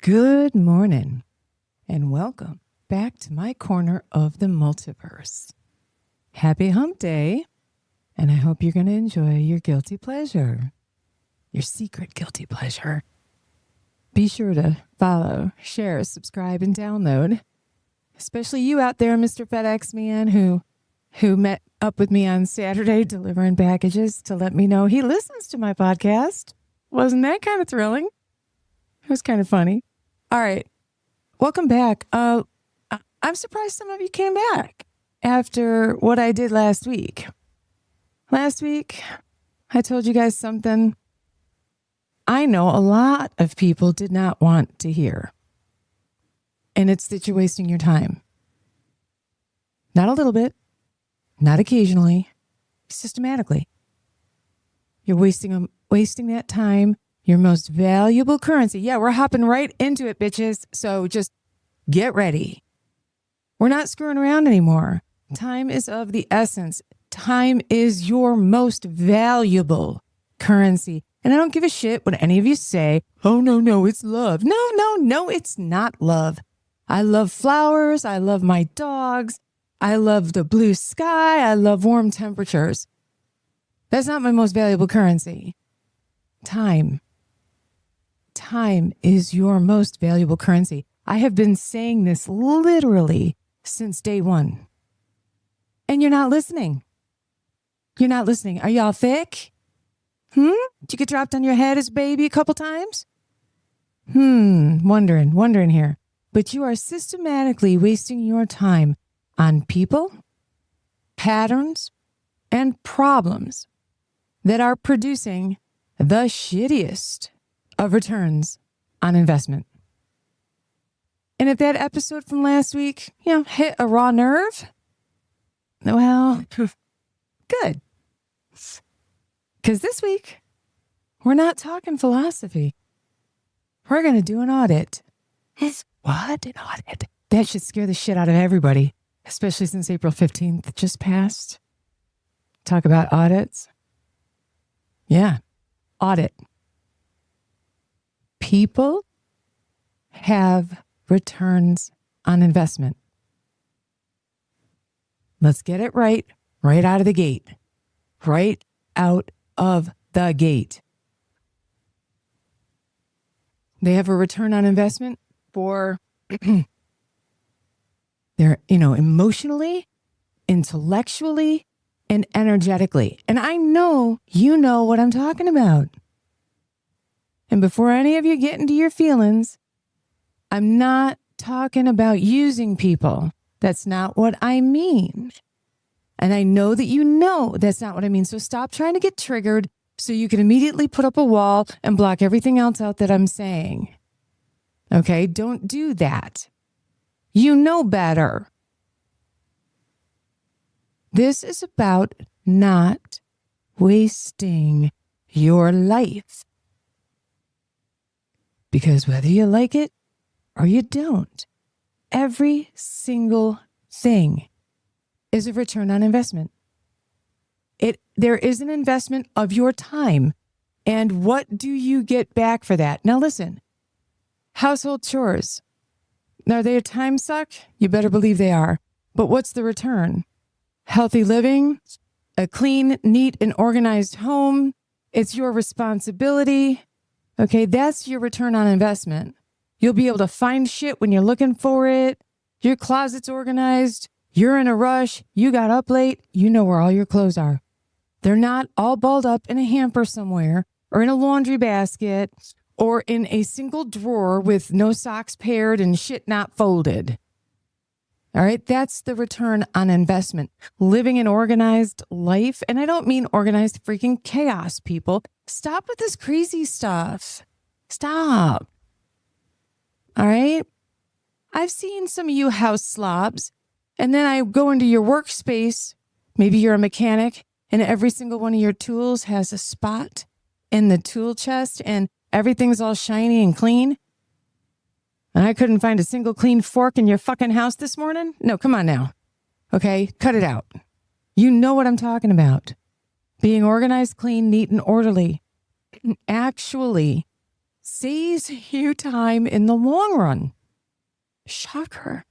Good morning, and welcome back to my corner of the multiverse. Happy hump day, and I hope you're going to enjoy your guilty pleasure, your secret guilty pleasure. Be sure to follow, share, subscribe, and download, especially you out there, Mr. FedEx man, who met up with me on Saturday delivering packages to let me know he listens to my podcast. Wasn't that kind of thrilling? It was kind of funny. All right. Welcome back. I'm surprised some of you came back after what I did last week. Last week, I told you guys something I know a lot of people did not want to hear. And it's that you're wasting your time. Not a little bit, not occasionally, systematically. You're wasting that time. Your most valuable currency. Yeah, we're hopping right into it, bitches. So just get ready. We're not screwing around anymore. Time is of the essence. Time is your most valuable currency. And I don't give a shit what any of you say. Oh, no, it's love. No, it's not love. I love flowers. I love my dogs. I love the blue sky. I love warm temperatures. That's not my most valuable currency. Time. Time is your most valuable currency. I have been saying this literally since day one. And you're not listening. You're not listening. Are y'all thick? Did you get dropped on your head as a baby a couple times? Wondering here. But you are systematically wasting your time on people, patterns, and problems that are producing the shittiest of returns on investment. And if that episode from last week, hit a raw nerve, well, good. Because this week, we're not talking philosophy. We're going to do an audit. What? An audit? That should scare the shit out of everybody, especially since April 15th just passed. Talk about audits. Yeah, audit. People have returns on investment. Let's get it right out of the gate. Right out of the gate. They have a return on investment for their, emotionally, intellectually, and energetically. And I know you know what I'm talking about. And before any of you get into your feelings, I'm not talking about using people. That's not what I mean. And I know that you know that's not what I mean. So stop trying to get triggered so you can immediately put up a wall and block everything else out that I'm saying. Okay? Don't do that. You know better. This is about not wasting your life. Because whether you like it or you don't, every single thing is a return on investment. There is an investment of your time. And what do you get back for that? Now listen, household chores. Are they a time suck? You better believe they are. But what's the return? Healthy living, a clean, neat, and organized home. It's your responsibility. Okay, that's your return on investment. You'll be able to find shit when you're looking for it. Your closet's organized. You're in a rush. You got up late. You know where all your clothes are. They're not all balled up in a hamper somewhere or in a laundry basket or in a single drawer with no socks paired and shit not folded. All right, that's the return on investment. Living an organized life. And I don't mean organized freaking chaos, people. Stop with this crazy stuff. Stop. All right? I've seen some of you house slobs, and then I go into your workspace. Maybe you're a mechanic, and every single one of your tools has a spot in the tool chest, and everything's all shiny and clean. And I couldn't find a single clean fork in your fucking house this morning? No, come on now. Okay, cut it out. You know what I'm talking about. Being organized, clean, neat, and orderly. Actually saves you time in the long run. Shocker.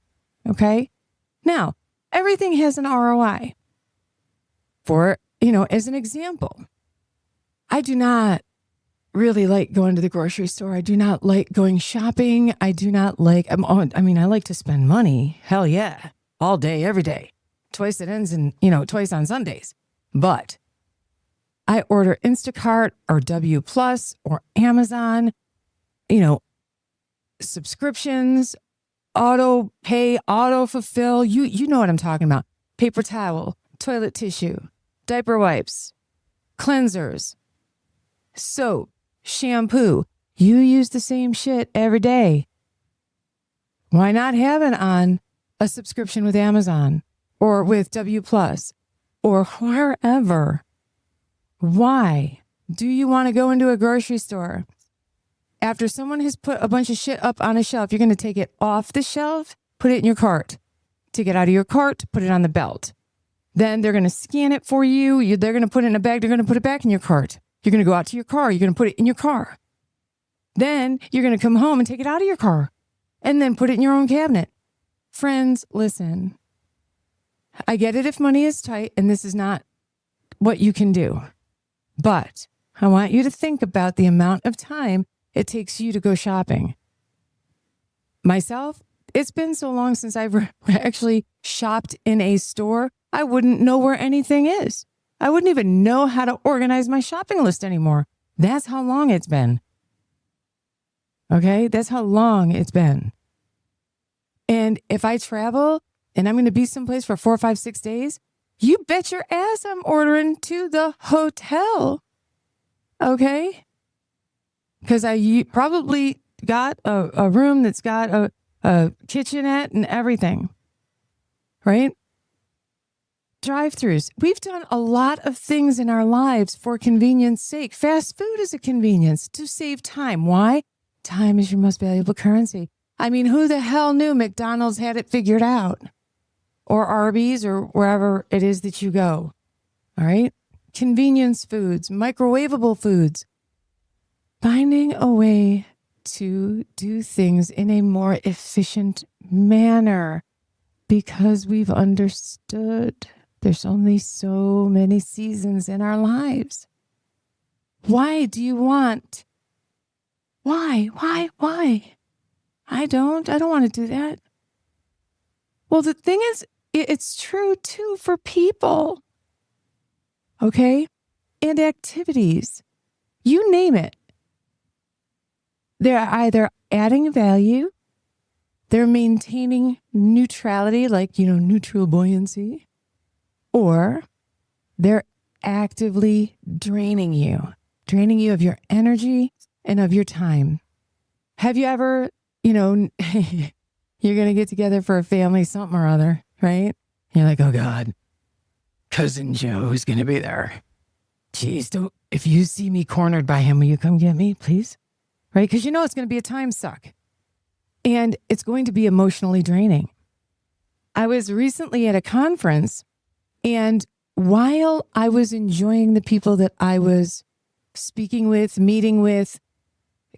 Okay. Now, everything has an ROI. For, as an example, I do not really like going to the grocery store. I do not like going shopping. I do not like, I like to spend money. Hell yeah. All day, every day. Twice it ends and, twice on Sundays. But I order Instacart or W Plus or Amazon, subscriptions, auto pay, auto fulfill. You know what I'm talking about. Paper towel, toilet tissue, diaper wipes, cleansers, soap, shampoo. You use the same shit every day. Why not have it on a subscription with Amazon or with W Plus or wherever? Why do you want to go into a grocery store? After someone has put a bunch of shit up on a shelf, you're going to take it off the shelf, put it in your cart. Take it out of your cart, put it on the belt. Then they're going to scan it for you. They're going to put it in a bag. They're going to put it back in your cart. You're going to go out to your car. You're going to put it in your car. Then you're going to come home and take it out of your car and then put it in your own cabinet. Friends, listen. I get it if money is tight and this is not what you can do. But I want you to think about the amount of time it takes you to go shopping. Myself, it's been so long since I've actually shopped in a store, I wouldn't know where anything is. I wouldn't even know how to organize my shopping list anymore. That's how long it's been. Okay? That's how long it's been. And if I travel and I'm going to be someplace for 4, 5, 6 days, you bet your ass I'm ordering to the hotel. Okay? Because I probably got a room that's got a kitchenette and everything. Right? Drive-thrus. We've done a lot of things in our lives for convenience sake. Fast food is a convenience to save time. Why? Time is your most valuable currency. I mean, who the hell knew McDonald's had it figured out? Or Arby's or wherever it is that you go. All right? Convenience foods, microwavable foods. Finding a way to do things in a more efficient manner because we've understood there's only so many seasons in our lives. Why do you want? Why? I don't want to do that. Well, the thing is, it's true too for people. Okay? And activities. You name it. They're either adding value, they're maintaining neutrality, like, neutral buoyancy, or they're actively draining you of your energy and of your time. Have you ever, you're going to get together for a family something or other, right? You're like, oh God, Cousin Joe's going to be there. Jeez, if you see me cornered by him, will you come get me, please? Right? Because it's going to be a time suck. And it's going to be emotionally draining. I was recently at a conference, and while I was enjoying the people that I was speaking with, meeting with,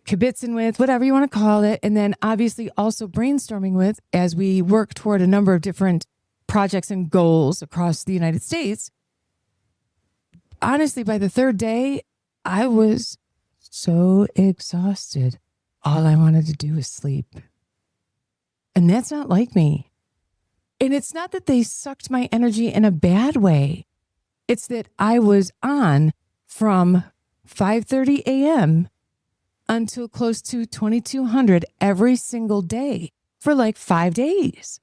kibitzing with, whatever you want to call it, and then obviously also brainstorming with as we work toward a number of different projects and goals across the United States, honestly, by the third day, I was so exhausted. All I wanted to do was sleep. And that's not like me. And it's not that they sucked my energy in a bad way. It's that I was on from 5:30 a.m. until close to 2200 every single day for like 5 days.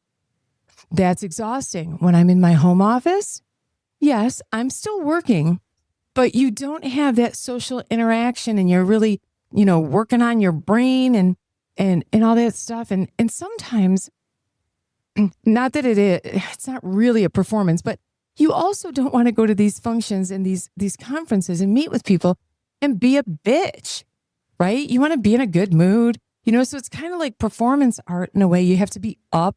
That's exhausting. When I'm in my home office, yes, I'm still working, but you don't have that social interaction and you're really, working on your brain and all that stuff. And sometimes, not that it's not really a performance, but you also don't want to go to these functions and these conferences and meet with people and be a bitch, right? You want to be in a good mood, so it's kind of like performance art in a way. You have to be up.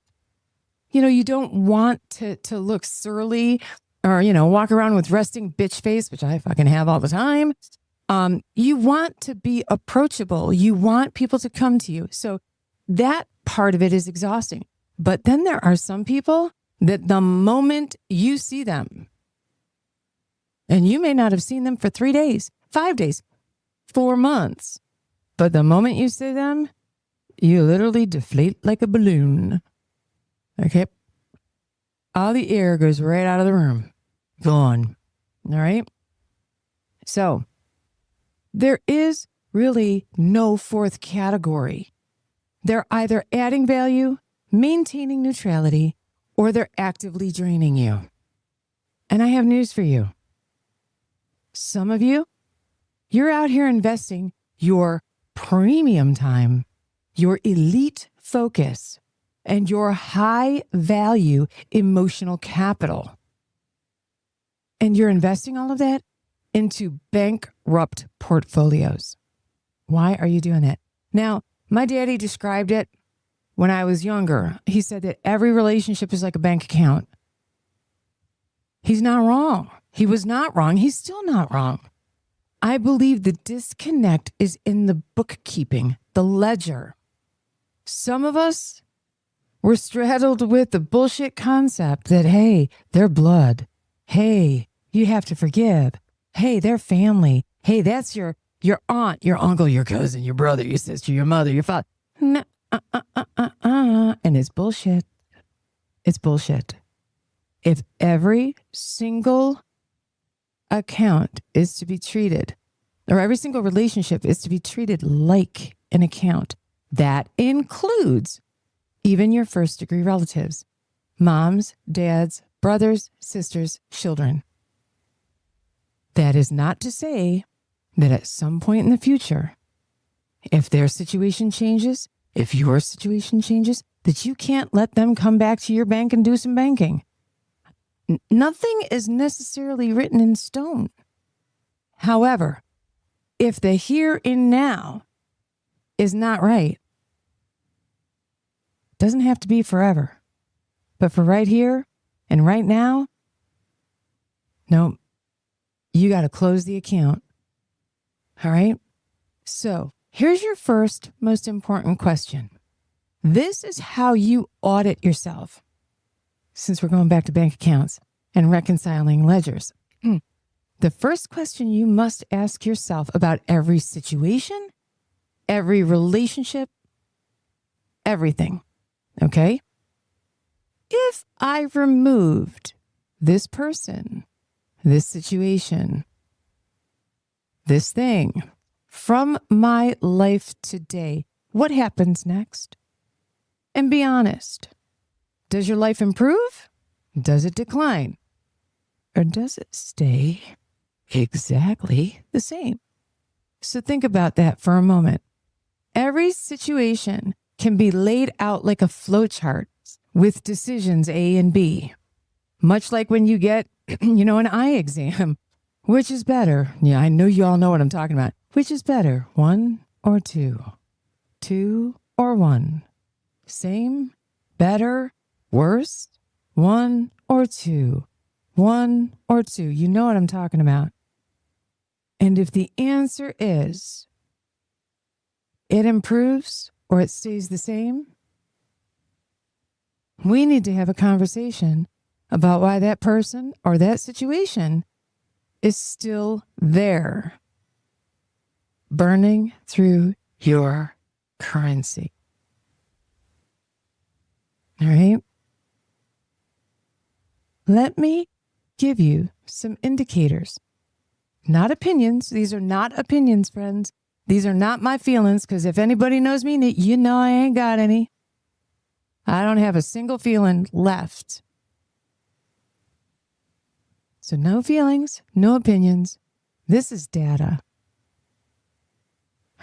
You don't want to look surly or, walk around with resting bitch face, which I fucking have all the time. You want to be approachable. You want people to come to you. So that part of it is exhausting. But then there are some people that the moment you see them, and you may not have seen them for 3 days, 5 days, 4 months, but the moment you see them, you literally deflate like a balloon. Okay? All the air goes right out of the room. Gone. All right? So there is really no fourth category. They're either adding value, maintaining neutrality, or they're actively draining you. And I have news for you. Some of you, you're out here investing your premium time, your elite focus, and your high value emotional capital. And you're investing all of that into bankrupt portfolios. Why are you doing that? Now, my daddy described it when I was younger. He said that every relationship is like a bank account. He's not wrong. He was not wrong. He's still not wrong. I believe the disconnect is in the bookkeeping, the ledger. Some of us were straddled with the bullshit concept that, hey, they're blood. Hey, you have to forgive. Hey, they're family. Hey, that's your aunt, your uncle, your cousin, your brother, your sister, your mother, your father. No, And it's bullshit. It's bullshit. If every single account is to be treated, or every single relationship is to be treated like an account, that includes even your first degree relatives, moms, dads, brothers, sisters, children. That is not to say that at some point in the future, if their situation changes, if your situation changes, that you can't let them come back to your bank and do some banking. Nothing is necessarily written in stone. However, if the here and now is not right, it doesn't have to be forever. But for right here and right now, no, you got to close the account. All right? So here's your first most important question. This is how you audit yourself. Since we're going back to bank accounts and reconciling ledgers, the first question you must ask yourself about every situation, every relationship, everything, okay? If I removed this person, this situation, this thing from my life today, what happens next? And be honest. Does your life improve? Does it decline? Or does it stay exactly the same? So think about that for a moment. Every situation can be laid out like a flowchart with decisions A and B. Much like when you get, an eye exam. Which is better? Yeah, I know you all know what I'm talking about. Which is better, 1 or 2? 2 or 1? Same? Better? Worse? 1 or 2? 1 or 2? You know what I'm talking about. And if the answer is it improves or it stays the same, we need to have a conversation about why that person or that situation is still there, burning through your currency. All right? Let me give you some indicators. Not opinions. These are not opinions, friends. These are not my feelings, because if anybody knows me, you know I ain't got any. I don't have a single feeling left. So no feelings, no opinions. This is data.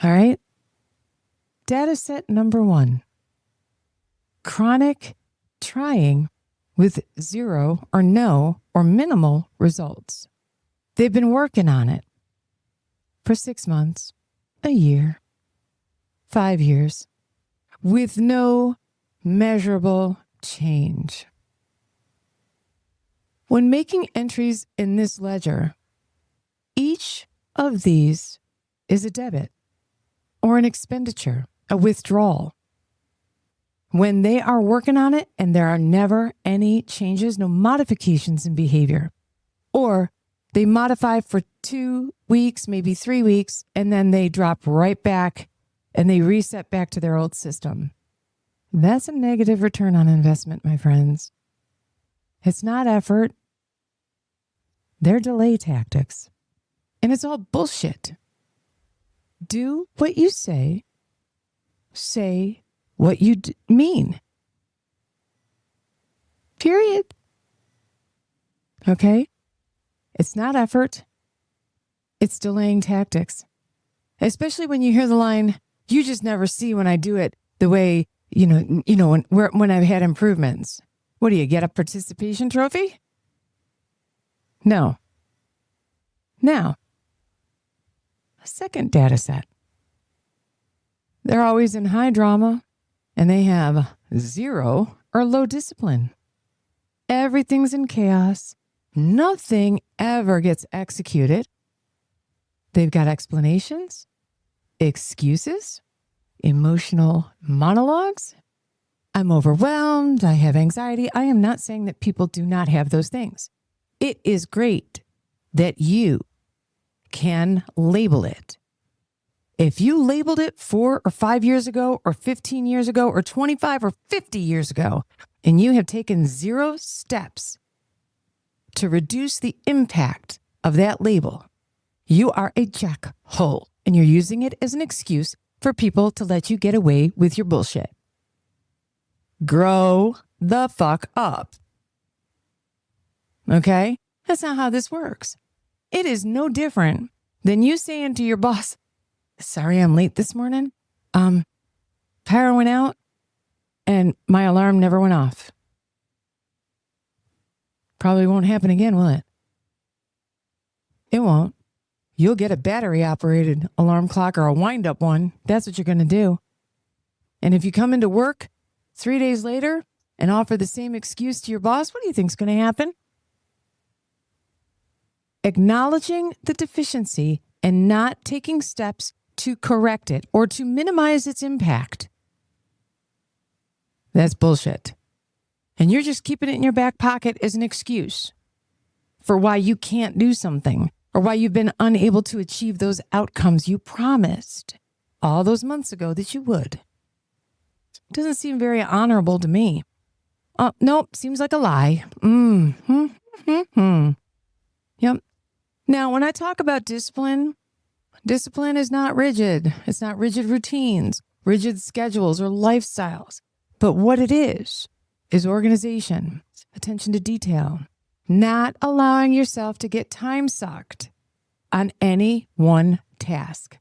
All right? Data set number 1. Chronic trying with 0 or no or minimal results. They've been working on it for 6 months, a year, 5 years, with no measurable change. When making entries in this ledger, each of these is a debit or an expenditure, a withdrawal. When they are working on it and there are never any changes, no modifications in behavior, or they modify for 2 weeks, maybe 3 weeks, and then they drop right back and they reset back to their old system. That's a negative return on investment, my friends. It's not effort. They're delay tactics. And it's all bullshit. Do what you say what you mean. Period. Okay? It's not effort. It's delaying tactics. Especially when you hear the line, you just never see when I do it the way, when I've had improvements. What do you get, a participation trophy? No. Now, a second data set. They're always in high drama and they have zero or low discipline. Everything's in chaos. Nothing ever gets executed. They've got explanations, excuses, emotional monologues. I'm overwhelmed. I have anxiety. I am not saying that people do not have those things. It is great that you can label it. If you labeled it 4 or 5 years ago, or 15 years ago, or 25 or 50 years ago, and you have taken 0 steps to reduce the impact of that label, you are a jackhole, and you're using it as an excuse for people to let you get away with your bullshit. Grow the fuck up. Okay? That's not how this works. It is no different than you saying to your boss, sorry, I'm late this morning. Power went out and my alarm never went off. Probably won't happen again, will it? It won't. You'll get a battery-operated alarm clock or a wind-up one. That's what you're going to do. And if you come into work 3 days later and offer the same excuse to your boss, what do you think is going to happen? Acknowledging the deficiency and not taking steps to correct it or to minimize its impact. That's bullshit. And you're just keeping it in your back pocket as an excuse for why you can't do something or why you've been unable to achieve those outcomes you promised all those months ago that you would. Doesn't seem very honorable to me. Nope, seems like a lie. Yep. Now, when I talk about discipline is not rigid. It's not rigid routines, rigid schedules, or lifestyles. But what it is organization, attention to detail, not allowing yourself to get time sucked on any one task.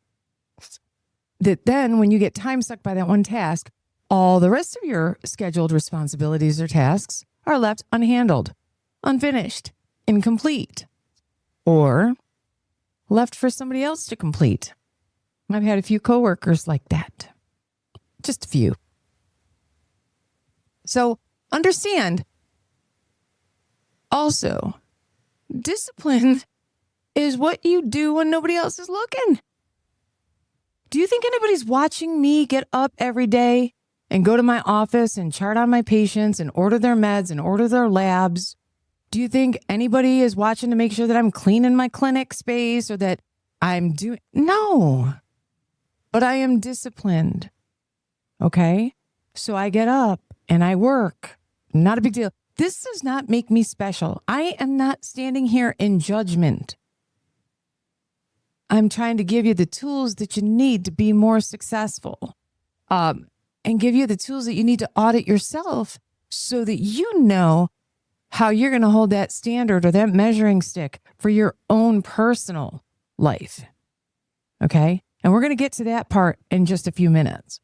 That then when you get time sucked by that one task, all the rest of your scheduled responsibilities or tasks are left unhandled, unfinished, incomplete, or left for somebody else to complete. I've had a few coworkers like that. Just a few. So understand also, discipline is what you do when nobody else is looking. Do you think anybody's watching me get up every day and go to my office and chart on my patients and order their meds and order their labs? Do you think anybody is watching to make sure that I'm cleaning my clinic space or that I'm doing? No, but I am disciplined. Okay. So I get up and I work. Not a big deal. This does not make me special. I am not standing here in judgment. I'm trying to give you the tools that you need to be more successful, and give you the tools that you need to audit yourself so that you know how you're going to hold that standard or that measuring stick for your own personal life. Okay? And we're going to get to that part in just a few minutes.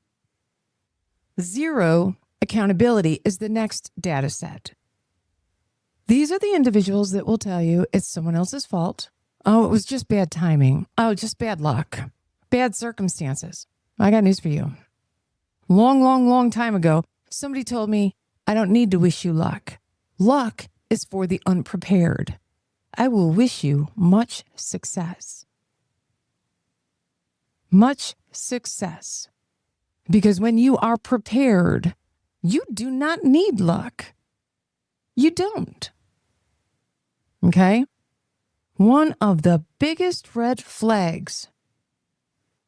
0 accountability is the next data set. These are the individuals that will tell you it's someone else's fault. Oh, it was just bad timing. Oh, just bad luck. Bad circumstances. I got news for you. Long time ago, somebody told me, I don't need to wish you luck. Luck is for the unprepared. I will wish you much success. much success. Because when you are prepared, you do not need luck. You don't. Okay? One of the biggest red flags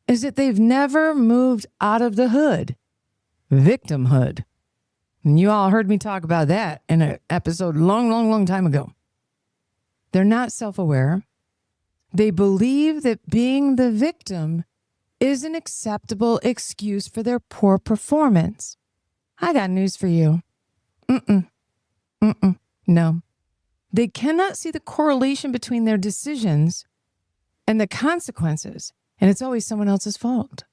is that they've never moved out of the hood. Victimhood. And you all heard me talk about that in an episode long time ago. They're not self-aware. They believe that being the victim is an acceptable excuse for their poor performance. I got news for you. No. They cannot see the correlation between their decisions and the consequences, and it's always someone else's fault.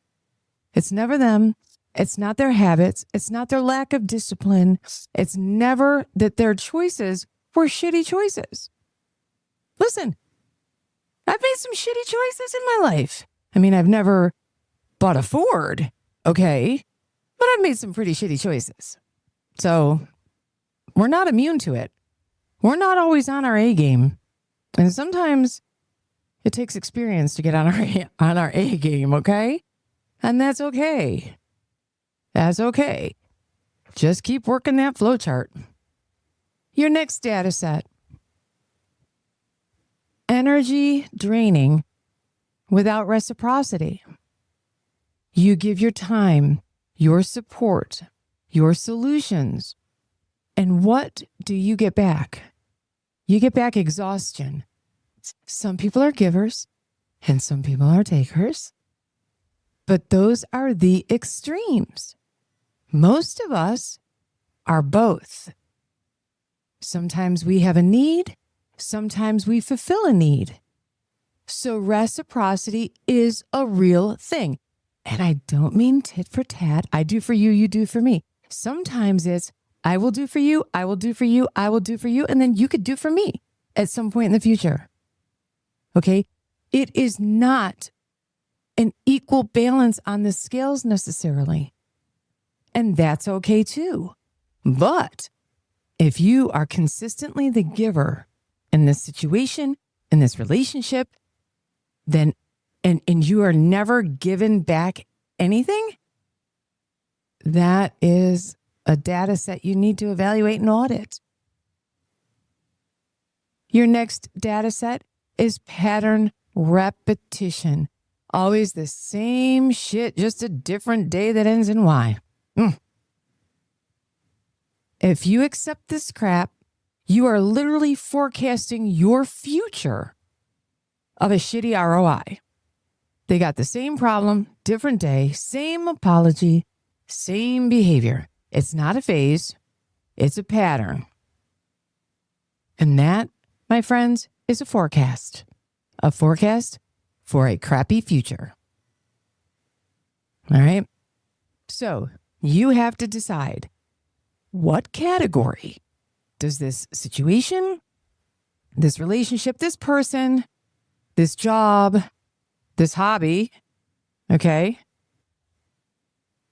It's never them. It's not their habits. It's not their lack of discipline. It's never that their choices were shitty choices. Listen, I've made some shitty choices in my life. I mean, I've never bought a Ford, okay? But I've made some pretty shitty choices. So we're not immune to it. We're not always on our A game. And sometimes it takes experience to get on our A game, okay? And that's okay. That's okay. Just keep working that flow chart. Your next data set. Energy draining without reciprocity. You give your time, your support, your solutions. And what do you get back? You get back exhaustion. Some people are givers and some people are takers. But those are the extremes. Most of us are both. Sometimes we have a need. Sometimes we fulfill a need. So reciprocity is a real thing. And I don't mean tit for tat. I do for you, you do for me. Sometimes it's I will do for you, I will do for you, I will do for you, and then you could do for me at some point in the future. Okay? It is not an equal balance on the scales necessarily. And that's okay too. But if you are consistently the giver in this situation, in this relationship, then and you are never given back anything, that is a data set you need to evaluate and audit. Your next data set is pattern repetition. Always the same shit, just a different day that ends in Y. If you accept this crap, you are literally forecasting your future of a shitty ROI. They got the same problem, different day, same apology, same behavior. It's not a phase, it's a pattern. And that, my friends, is a forecast. A forecast for a crappy future. All right? So you have to decide, what category does this situation, this relationship, this person, this job, this hobby, okay?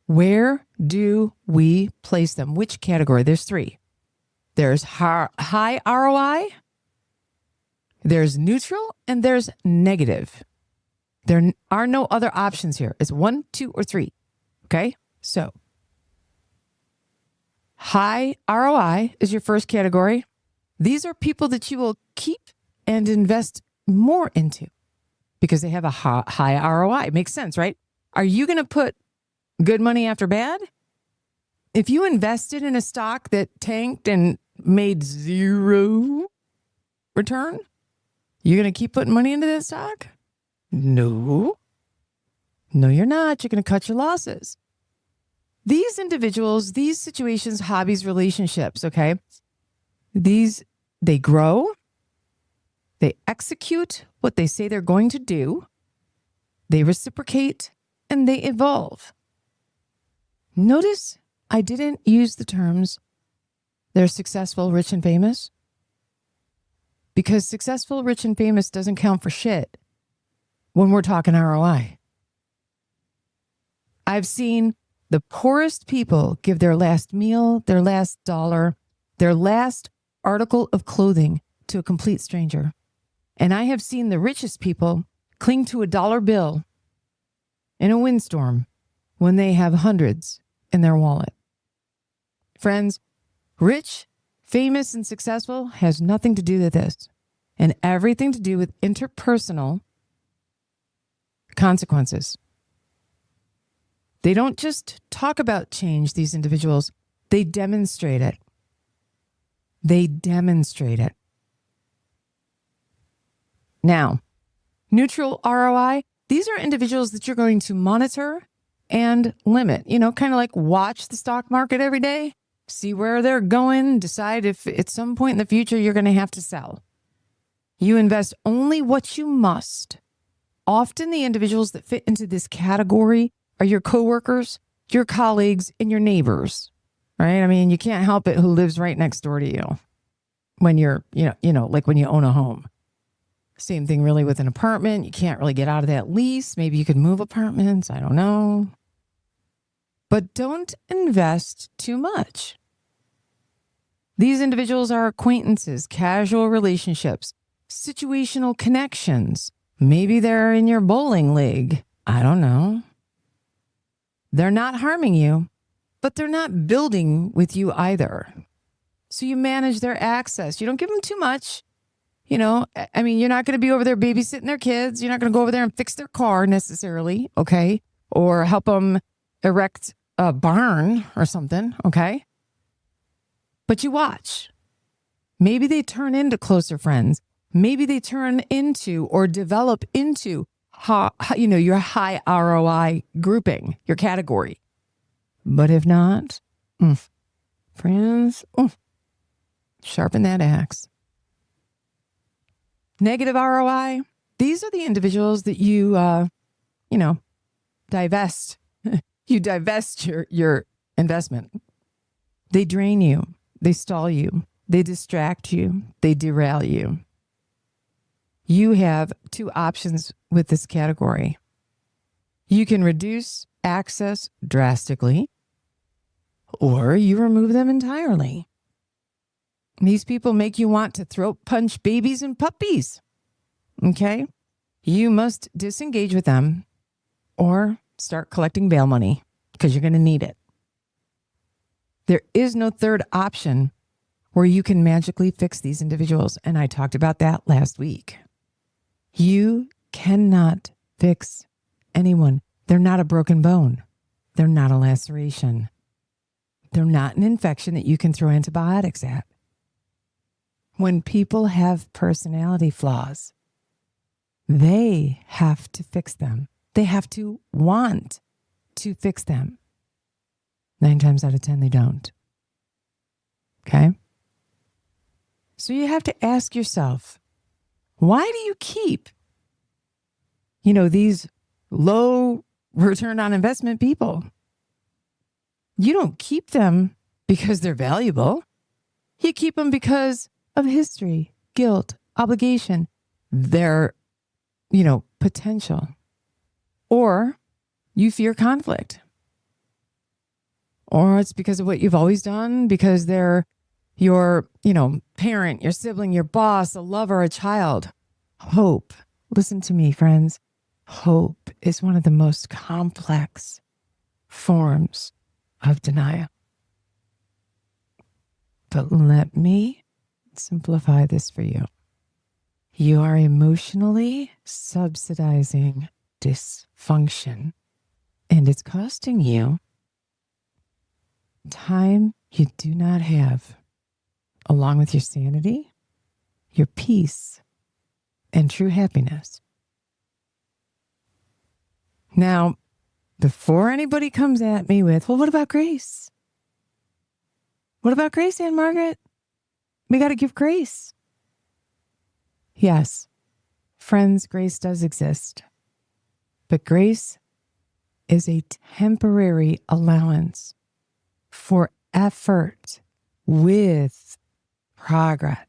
Where do we place them? Which category? There's three. There's high ROI, there's neutral, and there's negative. There are no other options here. It's 1, 2, or 3. Okay? So, high ROI is your first category. These are people that you will keep and invest more into because they have a high ROI. It makes sense, right? Are you going to put good money after bad? If you invested in a stock that tanked and made 0 return, you're going to keep putting money into that stock? No. No, you're not. You're going to cut your losses. These individuals, these situations, hobbies, relationships, okay? They grow, they execute what they say they're going to do, they reciprocate, and they evolve. Notice I didn't use the terms they're successful, rich, and famous, because successful, rich, and famous doesn't count for shit when we're talking ROI. I've seen the poorest people give their last meal, their last dollar, their last article of clothing to a complete stranger. And I have seen the richest people cling to a dollar bill in a windstorm when they have hundreds in their wallet. Friends, rich, famous, and successful has nothing to do with this and everything to do with interpersonal consequences. They don't just talk about change, these individuals. They demonstrate it. They demonstrate it. Now, neutral ROI, these are individuals that you're going to monitor and limit. Kind of like watch the stock market every day, see where they're going, decide if at some point in the future you're going to have to sell. You invest only what you must. Often the individuals that fit into this category are your coworkers, your colleagues, and your neighbors, right? I mean, you can't help it who lives right next door to you when you're, like when you own a home. Same thing really with an apartment. You can't really get out of that lease. Maybe you could move apartments. I don't know. But don't invest too much. These individuals are acquaintances, casual relationships, situational connections. Maybe they're in your bowling league. I don't know. They're not harming you, but they're not building with you either. So you manage their access. You don't give them too much. You're not going to be over there babysitting their kids. You're not going to go over there and fix their car necessarily, okay? Or help them erect a barn or something, okay? But you watch. Maybe they turn into closer friends. Maybe they turn into or develop into your high ROI grouping, your category. But if not, friends, sharpen that axe. Negative ROI, these are the individuals that you, divest. You divest your investment. They drain you. They stall you. They distract you. They derail you. You have two options with this category. You can reduce access drastically, or you remove them entirely. These people make you want to throat punch babies and puppies. Okay? You must disengage with them or start collecting bail money because you're going to need it. There is no third option where you can magically fix these individuals. And I talked about that last week. You cannot fix anyone. They're not a broken bone. They're not a laceration. They're not an infection that you can throw antibiotics at. When people have personality flaws, they have to fix them. They have to want to fix them. 9 times out of 10, they don't. Okay? So you have to ask yourself, why do you keep, these low return on investment people? You don't keep them because they're valuable. You keep them because of history, guilt, obligation, their, potential. Or you fear conflict. Or it's because of what you've always done, because they're your, parent, your sibling, your boss, a lover, a child. Hope. Listen to me, friends. Hope is one of the most complex forms of denial. But let me simplify this for you. You are emotionally subsidizing dysfunction, and it's costing you time you do not have, along with your sanity, your peace, and true happiness. Now, before anybody comes at me with, well, what about grace? What about grace, Aunt Margaret? We got to give grace. Yes, friends, grace does exist. But grace is a temporary allowance for effort with progress,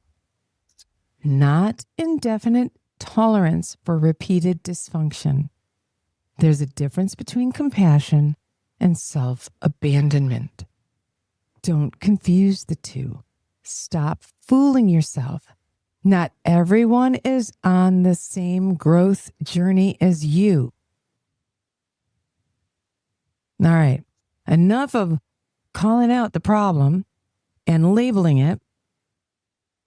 not indefinite tolerance for repeated dysfunction. There's a difference between compassion and self-abandonment. Don't confuse the two. Stop fooling yourself. Not everyone is on the same growth journey as you. All right. Enough of calling out the problem and labeling it.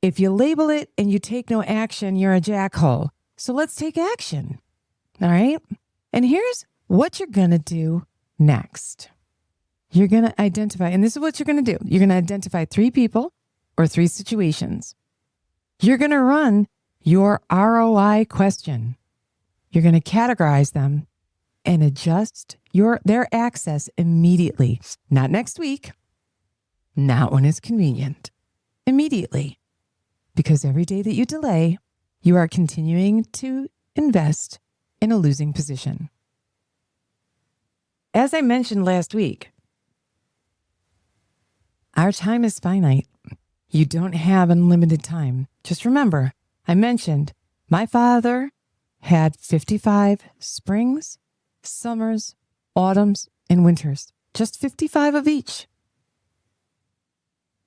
If you label it and you take no action, you're a jackhole. So let's take action. All right. And here's what you're going to do next. You're going to identify, and this is what you're going to do. You're going to identify 3 people or 3 situations. You're going to run your ROI question. You're going to categorize them and adjust their access immediately. Not next week, not when it's convenient, immediately. Because every day that you delay, you are continuing to invest in a losing position. As I mentioned last week, our time is finite. You don't have unlimited time. Just remember, I mentioned my father had 55 springs, summers, autumns, and winters. Just 55 of each.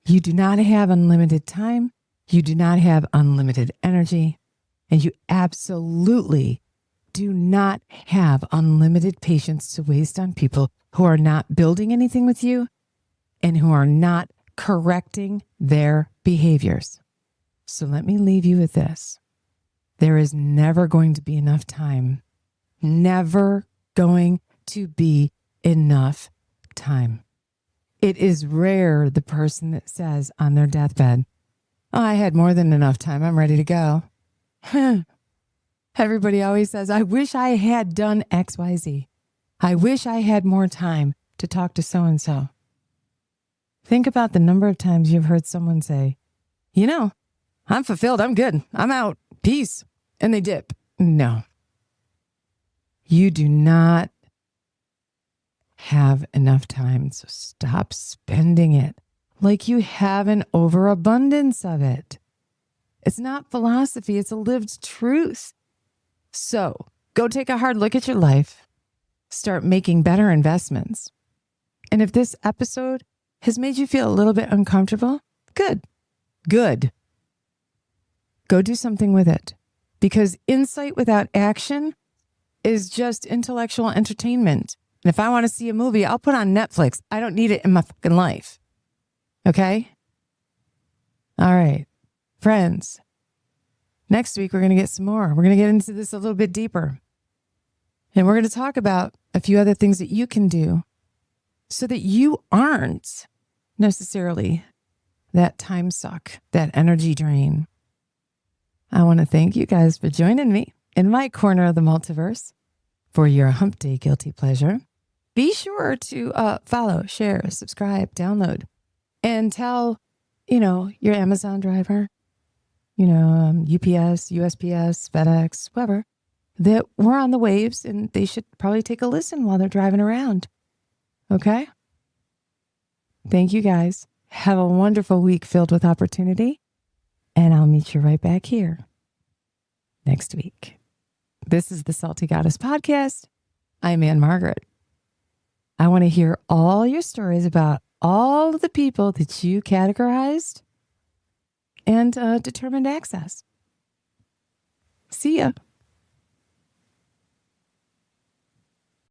You do not have unlimited time. You do not have unlimited energy. And you absolutely do not have unlimited patience to waste on people who are not building anything with you and who are not correcting their behaviors. So let me leave you with this. There is never going to be enough time. Never going to be enough time. It is rare the person that says on their deathbed, "Oh, I had more than enough time. I'm ready to go." Everybody always says, "I wish I had done XYZ. I wish I had more time to talk to so-and-so." Think about the number of times you've heard someone say, "I'm fulfilled. I'm good. I'm out. Peace." And they dip. No. You do not have enough time, so stop spending it like you have an overabundance of it. It's not philosophy. It's a lived truth. So go take a hard look at your life. Start making better investments. And if this episode has made you feel a little bit uncomfortable, good. Go do something with it. Because insight without action is just intellectual entertainment. And if I want to see a movie, I'll put on Netflix. I don't need it in my fucking life. Okay? All right. Friends, next week we're going to get some more. We're going to get into this a little bit deeper. And we're going to talk about a few other things that you can do so that you aren't necessarily that time suck, that energy drain. I want to thank you guys for joining me in my corner of the multiverse for your hump day guilty pleasure. Be sure to follow, share, subscribe, download, and tell, your Amazon driver, UPS, USPS, FedEx, whoever, that we're on the waves and they should probably take a listen while they're driving around. Okay? Thank you guys. Have a wonderful week filled with opportunity. And I'll meet you right back here next week. This is the Salty Goddess Podcast. I'm Ann Margaret. I want to hear all your stories about all of the people that you categorized and determined access. See ya.